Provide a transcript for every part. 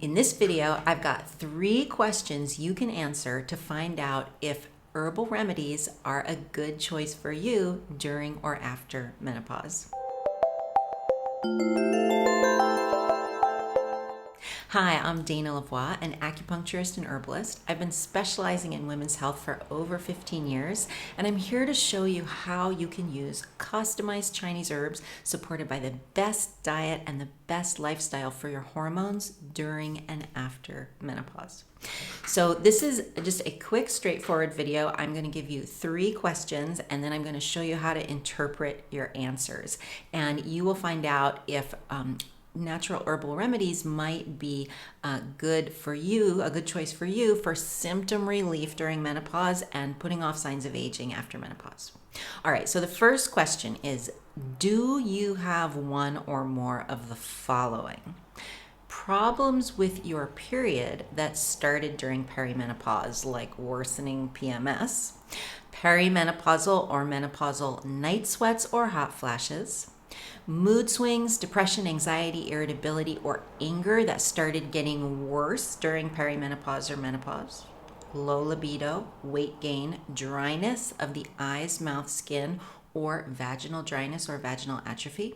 In this video, I've got 3 questions you can answer to find out if herbal remedies are a good choice for you during or after menopause. Hi, I'm Dana LaVoie, an acupuncturist and herbalist. I've been specializing in women's health for over 15 years, and I'm here to show you how you can use customized Chinese herbs supported by the best diet and the best lifestyle for your hormones during and after menopause. So this is just a quick, straightforward video. I'm going to give you 3 questions, and then I'm going to show you how to interpret your answers. And you will find out if natural herbal remedies might be good for you, a good choice for you for symptom relief during menopause and putting off signs of aging after menopause. All right, so the first question is, do you have one or more of the following? Problems with your period that started during perimenopause, like worsening PMS, perimenopausal or menopausal night sweats or hot flashes, mood swings, depression, anxiety, irritability, or anger that started getting worse during perimenopause or menopause, low libido, weight gain, dryness of the eyes, mouth, skin, or vaginal dryness or vaginal atrophy,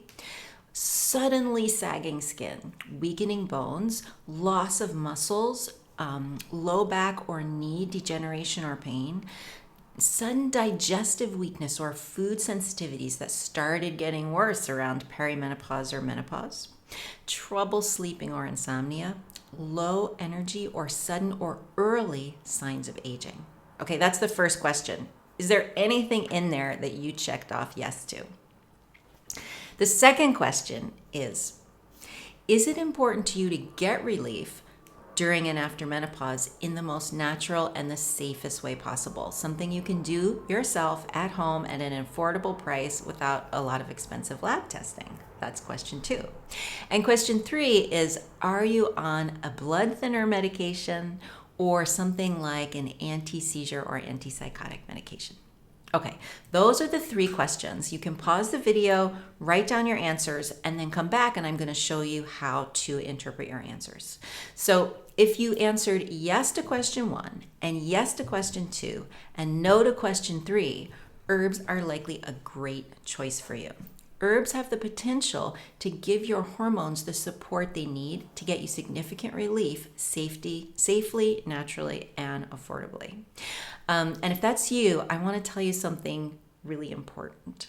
suddenly sagging skin, weakening bones, loss of muscles, low back or knee degeneration or pain, sudden digestive weakness or food sensitivities that started getting worse around perimenopause or menopause, trouble sleeping or insomnia, low energy or sudden or early signs of aging. Okay, that's the first question. Is there anything in there that you checked off yes to? The second question is it important to you to get relief during and after menopause in the most natural and the safest way possible? Something you can do yourself at home at an affordable price without a lot of expensive lab testing. That's question 2. And question 3 is, are you on a blood thinner medication or something like an anti-seizure or antipsychotic medication? Okay, those are the 3 questions. You can pause the video, write down your answers, and then come back and I'm going to show you how to interpret your answers. So if you answered yes to question 1 and yes to question 2 and no to question 3, herbs are likely a great choice for you. Herbs have the potential to give your hormones the support they need to get you significant relief safely, naturally, and affordably. And if that's you, I want to tell you something really important.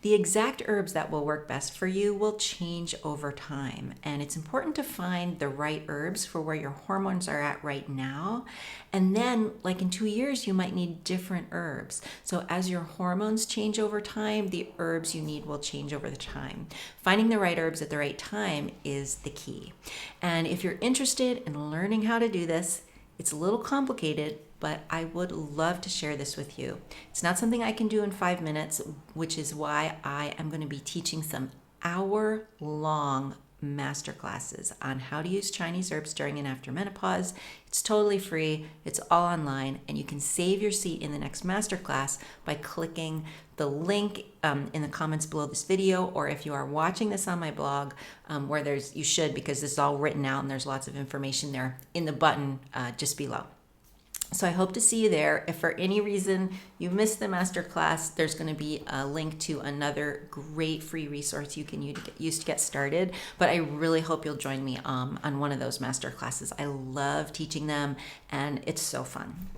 The exact herbs that will work best for you will change over time, and it's important to find the right herbs for where your hormones are at right now. And then, like in 2 years, you might need different herbs. So as your hormones change over time, the herbs you need will change over the time. Finding the right herbs at the right time is the key. And if you're interested in learning how to do this, it's a little complicated, but I would love to share this with you. It's not something I can do in 5 minutes, which is why I am going to be teaching some hour-long masterclasses on how to use Chinese herbs during and after menopause. It's totally free, it's all online, and you can save your seat in the next masterclass by clicking the link in the comments below this video, or if you are watching this on my blog, where you should, because this is all written out and there's lots of information there in the button just below. So I hope to see you there. If for any reason you missed the masterclass, there's going to be a link to another great free resource you can use to get started. But I really hope you'll join me on one of those masterclasses. I love teaching them, and it's so fun.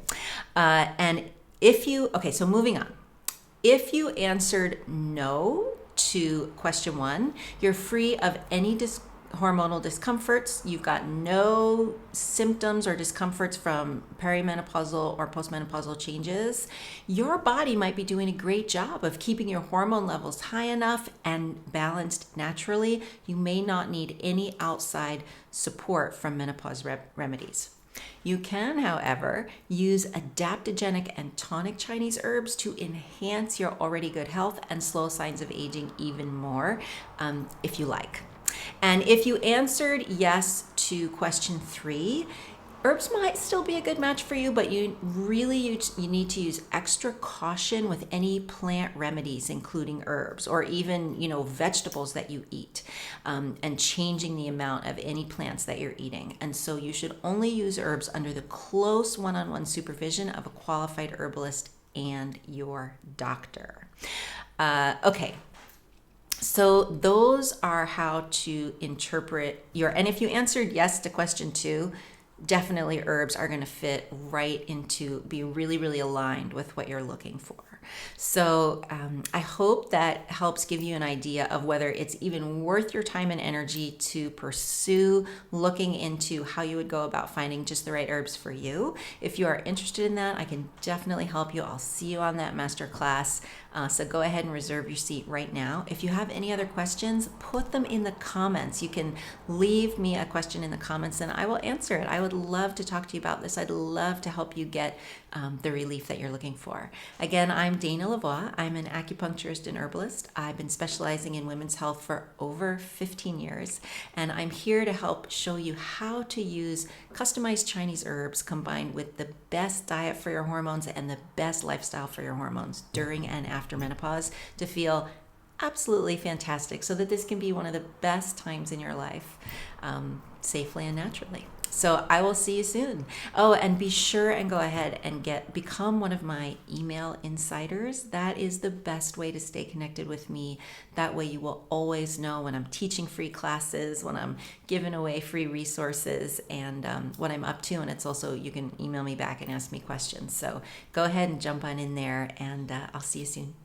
So moving on. If you answered no to question 1, you're free of any hormonal discomforts. You've got no symptoms or discomforts from perimenopausal or postmenopausal changes. Your body might be doing a great job of keeping your hormone levels high enough and balanced naturally. You may not need any outside support from menopause remedies. You can, however, use adaptogenic and tonic Chinese herbs to enhance your already good health and slow signs of aging even more, if you like. And if you answered yes to question 3, Herbs might still be a good match for you, but you need to use extra caution with any plant remedies, including herbs or even vegetables that you eat, and changing the amount of any plants that you're eating. And so you should only use herbs under the close one-on-one supervision of a qualified herbalist and your doctor. Okay. So those are how to interpret and if you answered yes to question 2, definitely herbs are going to fit right into, be really, really aligned with what you're looking for. So I hope that helps give you an idea of whether it's even worth your time and energy to pursue looking into how you would go about finding just the right herbs for you. If you are interested in that, I can definitely help you. I'll see you on that masterclass. So go ahead and reserve your seat right now. If you have any other questions, put them in the comments. You can leave me a question in the comments and I will answer it. I would love to talk to you about this. I'd love to help you get the relief that you're looking for. Again, I'm Dana LaVoie. I'm an acupuncturist and herbalist. I've been specializing in women's health for over 15 years, and I'm here to help show you how to use customized Chinese herbs combined with the best diet for your hormones and the best lifestyle for your hormones during and after menopause to feel absolutely fantastic, so that this can be one of the best times in your life, safely and naturally. So I will see you soon. Oh, and be sure and go ahead and become one of my email insiders. That is the best way to stay connected with me. That way you will always know when I'm teaching free classes, when I'm giving away free resources, and what I'm up to. And it's also, you can email me back and ask me questions. So go ahead and jump on in there, and I'll see you soon.